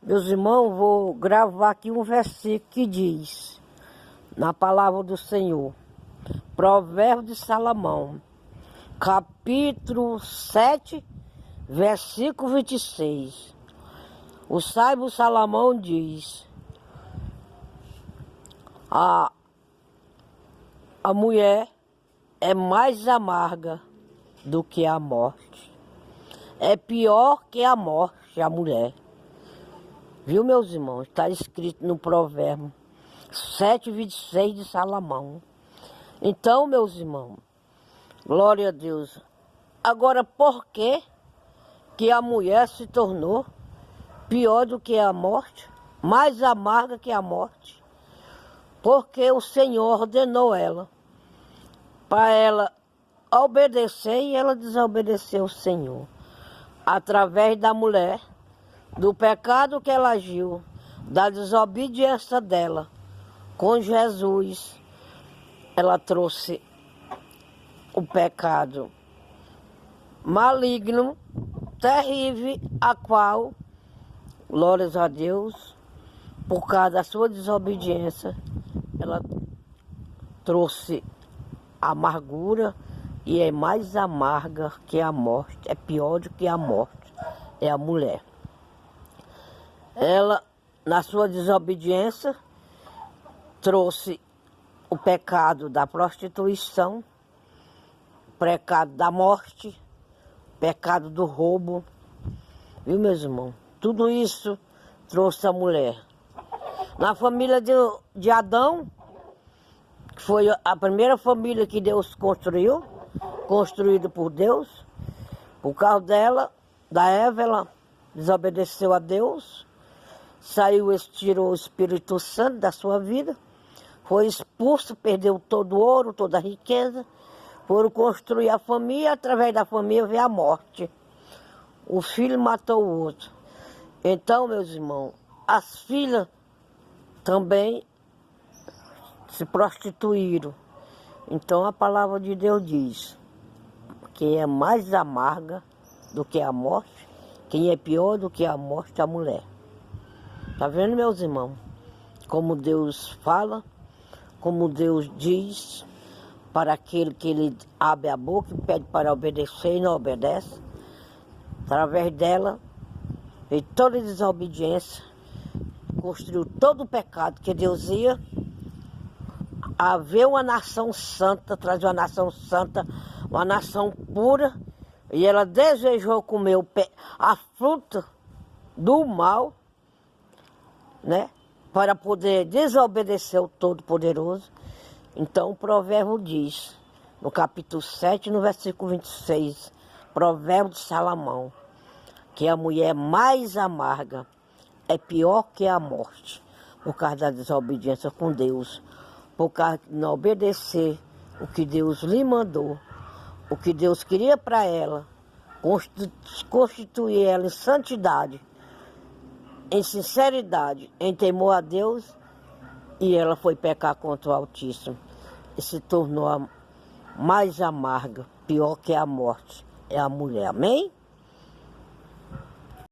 Meus irmãos, vou gravar aqui um versículo que diz, na palavra do Senhor, Provérbio de Salomão, capítulo 7, versículo 26. O sábio Salomão diz, a mulher é mais amarga do que a morte. É pior que a morte, a mulher. Viu, meus irmãos? Está escrito no Provérbio 7:26 de Salomão. Então, meus irmãos, glória a Deus. Agora, por que a mulher se tornou pior do que a morte? Mais amarga que a morte? Porque o Senhor ordenou ela para ela obedecer e ela desobedeceu o Senhor. Através da mulher, do pecado que ela agiu, da desobediência dela com Jesus, ela trouxe o pecado maligno, terrível, a qual, glórias a Deus, por causa da sua desobediência, ela trouxe amargura e é mais amarga que a morte, é pior do que a morte, é a mulher. Ela, na sua desobediência, trouxe o pecado da prostituição, o pecado da morte, o pecado do roubo. Viu, meus irmãos? Tudo isso trouxe a mulher. Na família de Adão, que foi a primeira família que Deus construiu, construída por Deus, por causa dela, da Eva, ela desobedeceu a Deus, saiu, tirou o Espírito Santo da sua vida, foi expulso, perdeu todo o ouro, toda a riqueza, foram construir a família, através da família veio a morte. O filho matou o outro. Então, meus irmãos, as filhas também se prostituíram. Então a palavra de Deus diz que é mais amarga do que a morte, quem é pior do que a morte, a mulher. Tá vendo, meus irmãos? Como Deus fala, como Deus diz para aquele que ele abre a boca e pede para obedecer e não obedece. Através dela, e toda desobediência, construiu todo o pecado que Deus ia haver uma nação santa, trazer uma nação santa, uma nação pura, e ela desejou comer a fruta do mal, né? Para poder desobedecer o Todo-Poderoso. Então o provérbio diz, no capítulo 7, no versículo 26, provérbio de Salomão, que a mulher mais amarga é pior que a morte, por causa da desobediência com Deus, por causa de não obedecer o que Deus lhe mandou, o que Deus queria para ela, constituir ela em santidade, em sinceridade, em temor a Deus, e ela foi pecar contra o Altíssimo e se tornou a mais amarga, pior que a morte, é a mulher. Amém?